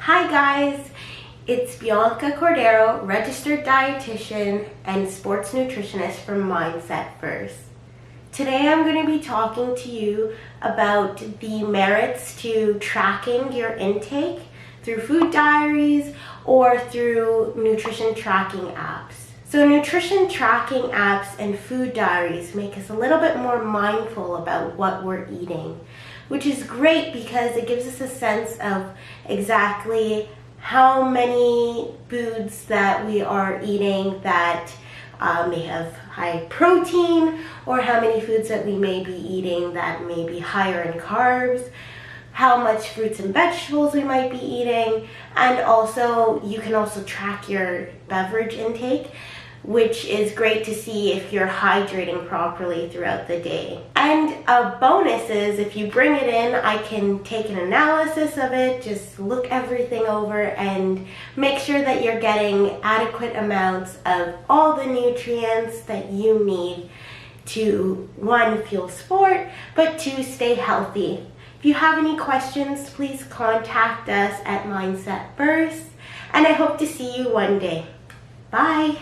Hi guys, it's Bianca Cordero, registered dietitian and sports nutritionist from Mindset First. Today I'm going to be talking to you about the merits to tracking your intake through food diaries or through nutrition tracking apps. So nutrition tracking apps and food diaries make us a little bit more mindful about what we're eating, which is great because it gives us a sense of exactly how many foods that we are eating that may have high protein, or how many foods that we may be eating that may be higher in carbs, how much fruits and vegetables we might be eating, and also you can also track your beverage intake, which is great to see if you're hydrating properly throughout the day. And a bonus is if you bring it in, I can take an analysis of it, just look everything over and make sure that you're getting adequate amounts of all the nutrients that you need to, one, fuel sport, but two, stay healthy. If you have any questions, please contact us at Mindset First, and I hope to see you one day. Bye!